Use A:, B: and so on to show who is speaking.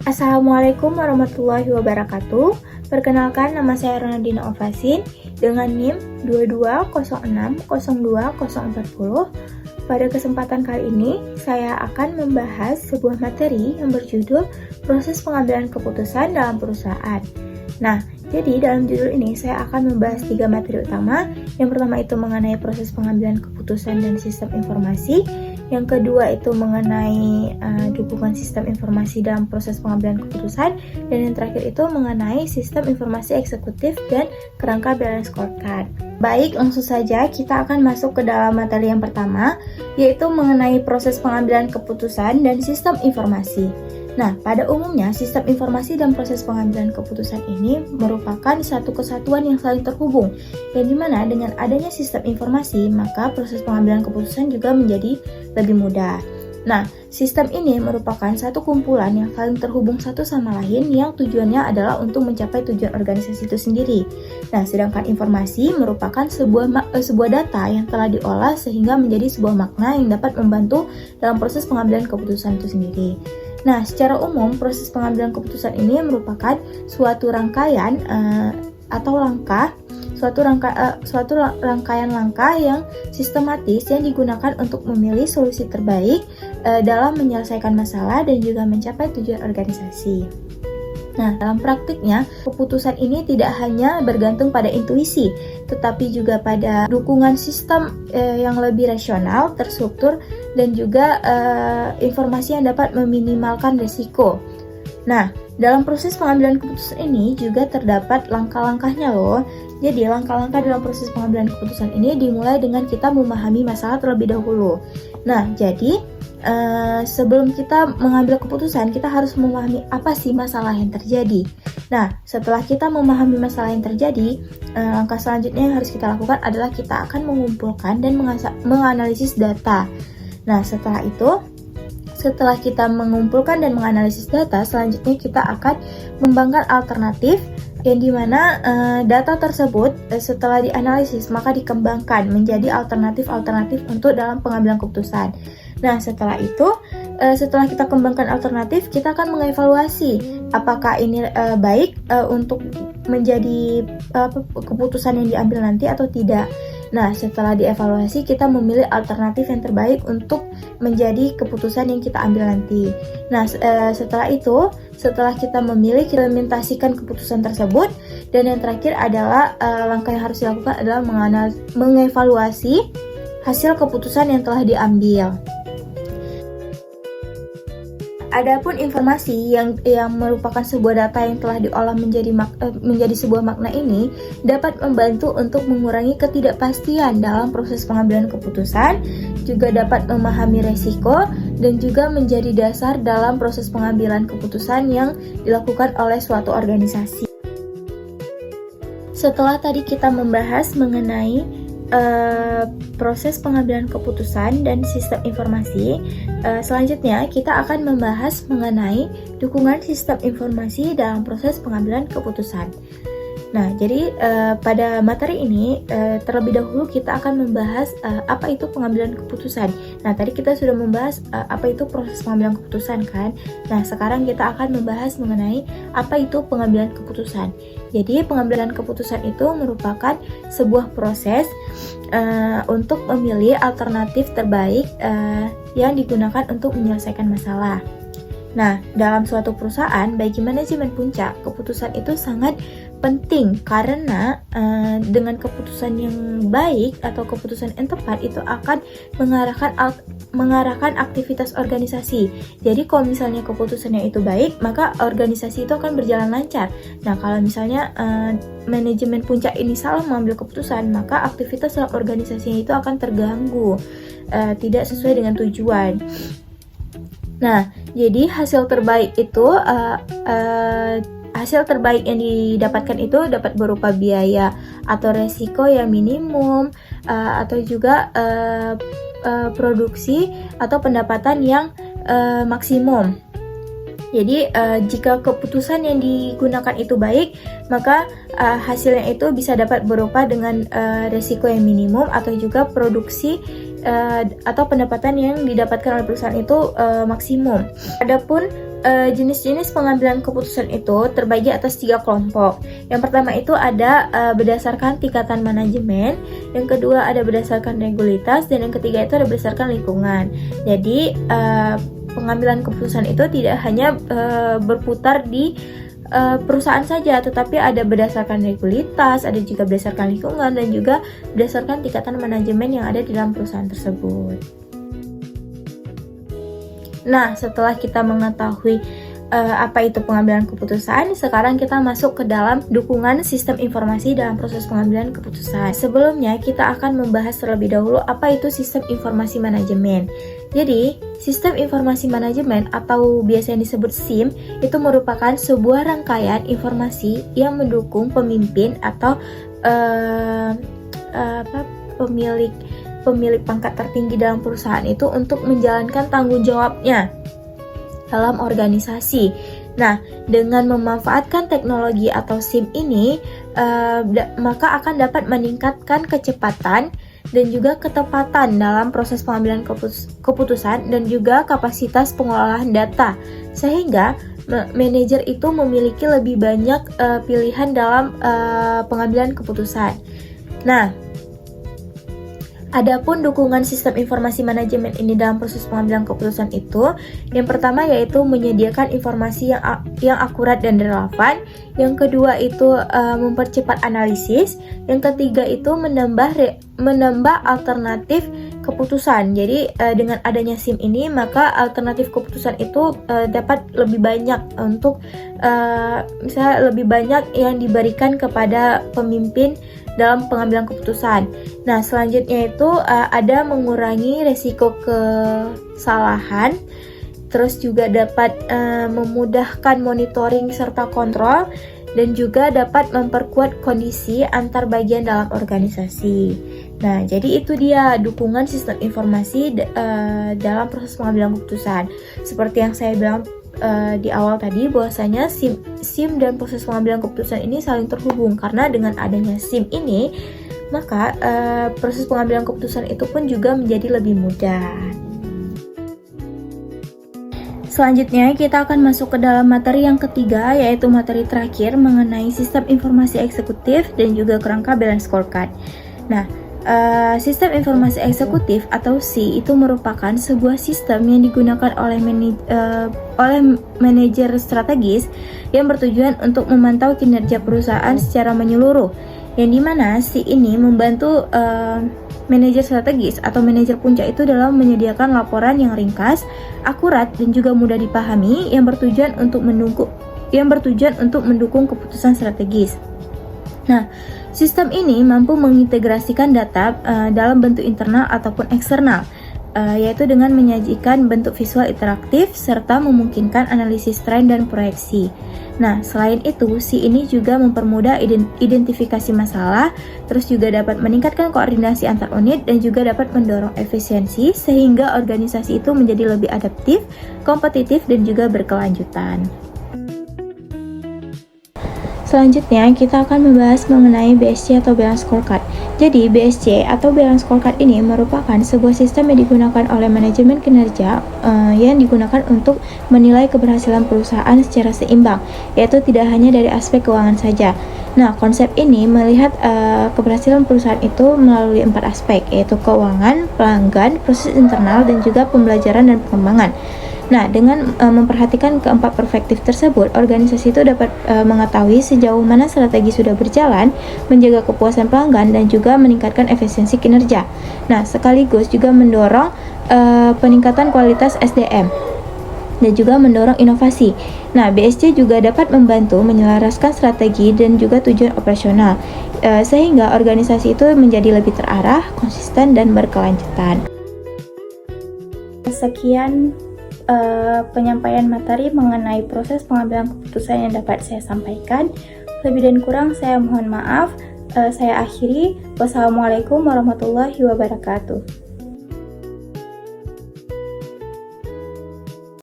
A: Assalamualaikum warahmatullahi wabarakatuh. Perkenalkan, nama saya Ronaldina Ovasin dengan NIM 22060240. Pada kesempatan kali ini, saya akan membahas sebuah materi yang berjudul proses pengambilan keputusan dalam perusahaan. Nah, jadi dalam judul ini saya akan membahas 3 materi utama. Yang pertama itu mengenai proses pengambilan keputusan dan sistem informasi. Yang kedua itu mengenai dukungan sistem informasi dalam proses pengambilan keputusan. Dan yang terakhir itu mengenai sistem informasi eksekutif dan kerangka balance scorecard. Baik, langsung saja kita akan masuk ke dalam materi yang pertama, yaitu mengenai proses pengambilan keputusan dan sistem informasi. Nah, pada umumnya sistem informasi dan proses pengambilan keputusan ini merupakan satu kesatuan yang saling terhubung, yang dimana dengan adanya sistem informasi, maka proses pengambilan keputusan juga menjadi lebih mudah. Nah, sistem ini merupakan satu kumpulan yang saling terhubung satu sama lain yang tujuannya adalah untuk mencapai tujuan organisasi itu sendiri. Nah, sedangkan informasi merupakan sebuah data yang telah diolah sehingga menjadi sebuah makna yang dapat membantu dalam proses pengambilan keputusan itu sendiri. Nah, secara umum proses pengambilan keputusan ini merupakan suatu rangkaian rangkaian langkah yang sistematis yang digunakan untuk memilih solusi terbaik dalam menyelesaikan masalah dan juga mencapai tujuan organisasi. Nah, dalam praktiknya, keputusan ini tidak hanya bergantung pada intuisi, tetapi juga pada dukungan sistem yang lebih rasional, terstruktur, dan juga informasi yang dapat meminimalkan risiko. Nah, dalam proses pengambilan keputusan ini juga terdapat langkah-langkahnya loh. Jadi, langkah-langkah dalam proses pengambilan keputusan ini dimulai dengan kita memahami masalah terlebih dahulu. Nah, jadi sebelum kita mengambil keputusan, kita harus memahami apa sih masalah yang terjadi. Nah, setelah kita memahami masalah yang terjadi, langkah selanjutnya yang harus kita lakukan adalah kita akan mengumpulkan dan menganalisis data. Nah, setelah kita mengumpulkan dan menganalisis data, selanjutnya kita akan mengembangkan alternatif yang dimana data tersebut setelah dianalisis maka dikembangkan menjadi alternatif-alternatif untuk dalam pengambilan keputusan. Nah, setelah kita kembangkan alternatif, kita akan mengevaluasi apakah ini baik untuk menjadi keputusan yang diambil nanti atau tidak. Nah, setelah dievaluasi, kita memilih alternatif yang terbaik untuk menjadi keputusan yang kita ambil nanti. Nah, setelah kita memilih, kita implementasikan keputusan tersebut. Dan yang terakhir adalah langkah yang harus dilakukan adalah mengevaluasi hasil keputusan yang telah diambil. Adapun informasi yang merupakan sebuah data yang telah diolah menjadi sebuah makna ini dapat membantu untuk mengurangi ketidakpastian dalam proses pengambilan keputusan, juga dapat memahami resiko dan juga menjadi dasar dalam proses pengambilan keputusan yang dilakukan oleh suatu organisasi. Setelah tadi kita membahas mengenai proses pengambilan keputusan dan sistem informasi, selanjutnya kita akan membahas mengenai dukungan sistem informasi dalam proses pengambilan keputusan. Nah, jadi pada materi ini terlebih dahulu kita akan membahas apa itu pengambilan keputusan. Nah, tadi kita sudah membahas apa itu proses pengambilan keputusan kan. Nah, sekarang kita akan membahas mengenai apa itu pengambilan keputusan. Jadi, pengambilan keputusan itu merupakan sebuah proses untuk memilih alternatif terbaik yang digunakan untuk menyelesaikan masalah. Nah, dalam suatu perusahaan, bagi manajemen puncak, keputusan itu sangat penting karena dengan keputusan yang baik atau keputusan yang tepat itu akan mengarahkan aktivitas organisasi. Jadi kalau misalnya keputusannya itu baik, maka organisasi itu akan berjalan lancar. Nah, kalau misalnya manajemen puncak ini salah mengambil keputusan, maka aktivitas dalam organisasinya itu akan terganggu, tidak sesuai dengan tujuan. Nah, jadi hasil terbaik yang didapatkan itu dapat berupa biaya atau resiko yang minimum, atau juga produksi atau pendapatan yang maksimum. Jadi jika keputusan yang digunakan itu baik, maka hasilnya itu bisa dapat berupa dengan resiko yang minimum atau juga produksi atau pendapatan yang didapatkan oleh perusahaan itu maksimum. Adapun jenis-jenis pengambilan keputusan itu terbagi atas 3 kelompok. Yang pertama itu ada berdasarkan tingkatan manajemen, yang kedua ada berdasarkan regulitas, dan yang ketiga itu ada berdasarkan lingkungan. Jadi pengambilan keputusan itu tidak hanya berputar di perusahaan saja, tetapi ada berdasarkan regulitas, ada juga berdasarkan lingkungan, dan juga berdasarkan tingkatan manajemen yang ada di dalam perusahaan tersebut. Nah, setelah kita mengetahui apa itu pengambilan keputusan, sekarang kita masuk ke dalam dukungan sistem informasi dalam proses pengambilan keputusan. Sebelumnya, kita akan membahas terlebih dahulu apa itu sistem informasi manajemen. Jadi, sistem informasi manajemen atau biasanya disebut SIM itu merupakan sebuah rangkaian informasi yang mendukung pemimpin atau pemilik pangkat tertinggi dalam perusahaan itu untuk menjalankan tanggung jawabnya dalam organisasi. Nah, dengan memanfaatkan teknologi atau SIM ini, maka akan dapat meningkatkan kecepatan dan juga ketepatan dalam proses pengambilan keputusan dan juga kapasitas pengelolaan data, sehingga manajer itu memiliki lebih banyak pilihan dalam pengambilan keputusan. Nah, adapun dukungan sistem informasi manajemen ini dalam proses pengambilan keputusan itu, yang pertama yaitu menyediakan informasi yang akurat dan relevan, yang kedua itu mempercepat analisis, yang ketiga itu menambah alternatif keputusan. Jadi dengan adanya SIM ini, maka alternatif keputusan itu dapat lebih banyak untuk misalnya lebih banyak yang diberikan kepada pemimpin dalam pengambilan keputusan. Nah, selanjutnya itu ada mengurangi resiko kesalahan, terus juga dapat memudahkan monitoring serta kontrol, dan juga dapat memperkuat kondisi antar bagian dalam organisasi. Nah, jadi itu dia dukungan sistem informasi dalam proses pengambilan keputusan. Seperti yang saya bilang di awal tadi, bahwasanya SIM dan proses pengambilan keputusan ini saling terhubung, karena dengan adanya SIM ini maka proses pengambilan keputusan itu pun juga menjadi lebih mudah. Selanjutnya kita akan masuk ke dalam materi yang ketiga, yaitu materi terakhir mengenai sistem informasi eksekutif dan juga kerangka balance scorecard. Nah, sistem informasi eksekutif atau SI itu merupakan sebuah sistem yang digunakan oleh manajer strategis yang bertujuan untuk memantau kinerja perusahaan secara menyeluruh, yang dimana SI ini membantu manajer strategis atau manajer puncak itu dalam menyediakan laporan yang ringkas, akurat, dan juga mudah dipahami yang bertujuan untuk mendukung keputusan strategis. Nah, sistem ini mampu mengintegrasikan data dalam bentuk internal ataupun eksternal, yaitu dengan menyajikan bentuk visual interaktif serta memungkinkan analisis tren dan proyeksi. Nah, selain itu, SI ini juga mempermudah identifikasi masalah, terus juga dapat meningkatkan koordinasi antar unit dan juga dapat mendorong efisiensi sehingga organisasi itu menjadi lebih adaptif, kompetitif, dan juga berkelanjutan. Selanjutnya, kita akan membahas mengenai BSC atau Balance Scorecard. Jadi, BSC atau Balance Scorecard ini merupakan sebuah sistem yang digunakan oleh manajemen kinerja yang digunakan untuk menilai keberhasilan perusahaan secara seimbang, yaitu tidak hanya dari aspek keuangan saja. Nah, konsep ini melihat keberhasilan perusahaan itu melalui 4 aspek, yaitu keuangan, pelanggan, proses internal, dan juga pembelajaran dan pengembangan. Nah, dengan memperhatikan keempat perspektif tersebut, organisasi itu dapat mengetahui sejauh mana strategi sudah berjalan, menjaga kepuasan pelanggan, dan juga meningkatkan efisiensi kinerja. Nah, sekaligus juga mendorong peningkatan kualitas SDM dan juga mendorong inovasi. Nah, BSC juga dapat membantu menyelaraskan strategi dan juga tujuan operasional, sehingga organisasi itu menjadi lebih terarah, konsisten, dan berkelanjutan. Sekian penyampaian materi mengenai proses pengambilan keputusan yang dapat saya sampaikan. Lebih dan kurang saya mohon maaf. Saya akhiri. Wassalamualaikum warahmatullahi wabarakatuh.